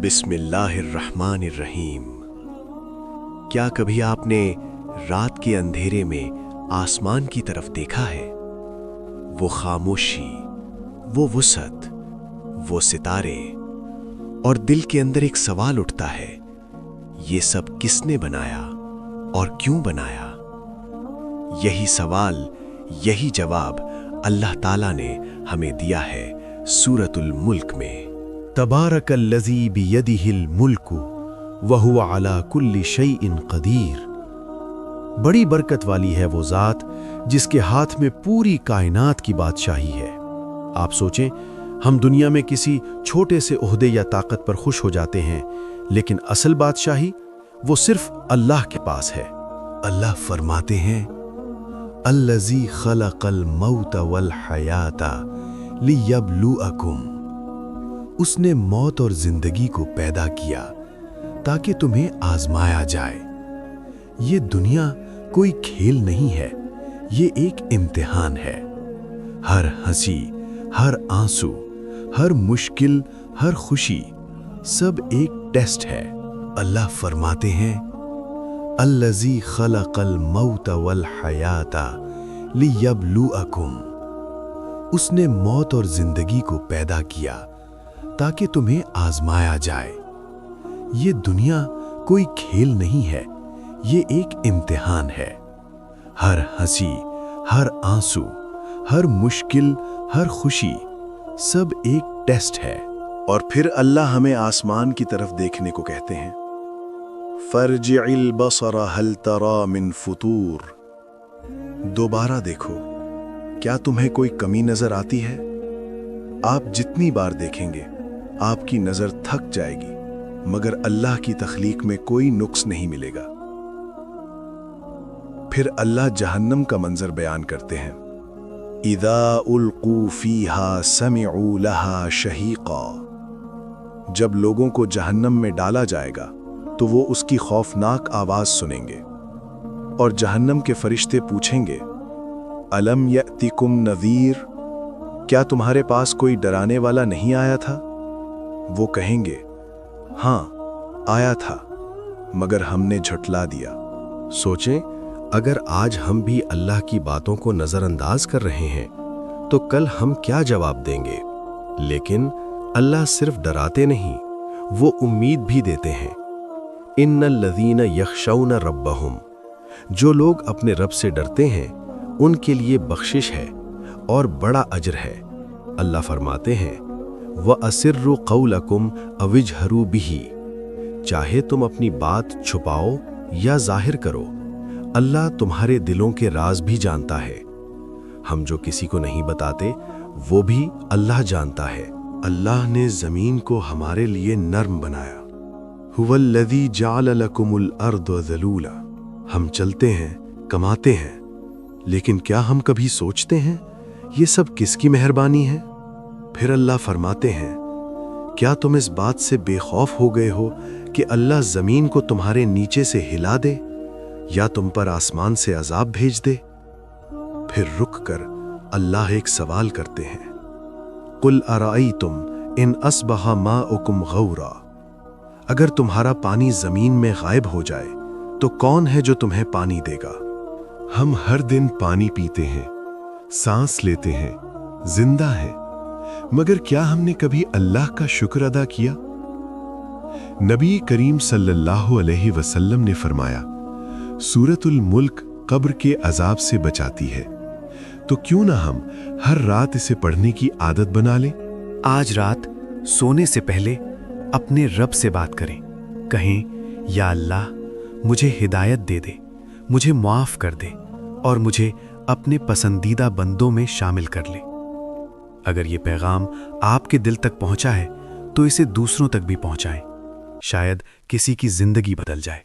बिस्मिल्लाहिर्रहमानिर्रहीम। क्या कभी आपने रात के अंधेरे में आसमान की तरफ देखा है? वो खामोशी, वो वुसअत, वो सितारे, और दिल के अंदर एक सवाल उठता है, ये सब किसने बनाया और क्यों बनाया? यही सवाल, यही जवाब अल्लाह ताला ने हमें दिया है सूरतुल मुल्क में। तबारकल्लज़ी बियदिहिल मुल्कु वहुव अला कुल्लि शैइन क़दीर। बड़ी बरकत वाली है वो ज़ात जिसके हाथ में पूरी कायनात की बादशाही है। आप सोचें, हम दुनिया में किसी छोटे से ओहदे या ताकत पर खुश हो जाते हैं, लेकिन असल बादशाही वो सिर्फ अल्लाह के पास है। अल्लाह फरमाते हैं, अल्लज़ी खलक़ल मौत वल हयाता लियब्लुअकुम। उसने मौत और जिंदगी को पैदा किया ताकि तुम्हें आजमाया जाए। ये दुनिया कोई खेल नहीं है, ये एक इम्तिहान है। हर हंसी, हर आंसू, हर मुश्किल, हर खुशी, सब एक टेस्ट है। अल्लाह फरमाते हैं, अल्लज़ी खलक़ल मौत वल हयाता लियब्लुअकुम। उसने मौत और जिंदगी को पैदा किया ताकि तुम्हें आजमाया जाए। ये दुनिया कोई खेल नहीं है, ये एक इम्तिहान है। हर हंसी, हर आंसू, हर मुश्किल, हर खुशी, सब एक टेस्ट है। और फिर अल्लाह हमें आसमान की तरफ देखने को कहते हैं, फर्जिइल बसर हल तरा मिन फुतूर। दोबारा देखो, क्या तुम्हें कोई कमी नजर आती है? आप जितनी बार देखेंगे आपकी नजर थक जाएगी, मगर अल्लाह की तख्लीक में कोई नुक्स नहीं मिलेगा। फिर अल्लाह जहन्नम का मंजर बयान करते हैं, इदा उल्कू फीहा समिउ लहा शहीका। जब लोगों को जहन्नम में डाला जाएगा तो वो उसकी खौफनाक आवाज सुनेंगे, और जहन्नम के फरिश्ते पूछेंगे, अलम यअतिकुम नज़ीर, क्या तुम्हारे पास कोई डराने वाला नहीं आया था? वो कहेंगे, हाँ आया था, मगर हमने झुठला दिया। सोचें, अगर आज हम भी अल्लाह की बातों को नजरअंदाज कर रहे हैं तो कल हम क्या जवाब देंगे? लेकिन अल्लाह सिर्फ डराते नहीं, वो उम्मीद भी देते हैं। इन्नल लज़ीना यख़शौना रब्बहुम, जो लोग अपने रब से डरते हैं उनके लिए बख्शिश है और बड़ा अजर है। अल्लाह फरमाते हैं, व असिर्रु क़ौलकुम अविजहरू बिही। चाहे तुम अपनी बात छुपाओ या जाहिर करो, अल्लाह तुम्हारे दिलों के राज भी जानता है। हम जो किसी को नहीं बताते वो भी अल्लाह जानता है। अल्लाह ने ज़मीन को हमारे लिए नर्म बनाया। हुवल्लज़ी जअल लकुमुल अर्द ज़लूला। हम चलते हैं, कमाते हैं, लेकिन क्या हम कभी सोचते हैं ये सब किसकी मेहरबानी है? फिर अल्लाह फरमाते हैं, क्या तुम इस बात से बेखौफ हो गए हो कि अल्लाह ज़मीन को तुम्हारे नीचे से हिला दे या तुम पर आसमान से अजाब भेज दे? फिर रुक कर अल्लाह एक सवाल करते हैं, कुल अराइतुम इन अस्बहा माउकुम गौरा। अगर तुम्हारा पानी जमीन में गायब हो जाए तो कौन है जो तुम्हें पानी देगा? हम हर दिन पानी पीते हैं, सांस लेते हैं, जिंदा हैं, मगर क्या हमने कभी अल्लाह का शुक्र अदा किया? नबी करीम सल्लल्लाहु अलैहि वसल्लम ने फरमाया, सूरतुल मुल्क कब्र के अजाब से बचाती है, तो क्यों ना हम हर रात इसे पढ़ने की आदत बना लें? आज रात सोने से पहले अपने रब से बात करें। कहें, या अल्लाह मुझे हिदायत दे दे, मुझे माफ़ कर दे और मुझे अपने पसंदीदा बंदों में शामिल कर ले। अगर ये पैगाम आपके दिल तक पहुंचा है तो इसे दूसरों तक भी पहुंचाएं। शायद किसी की जिंदगी बदल जाए।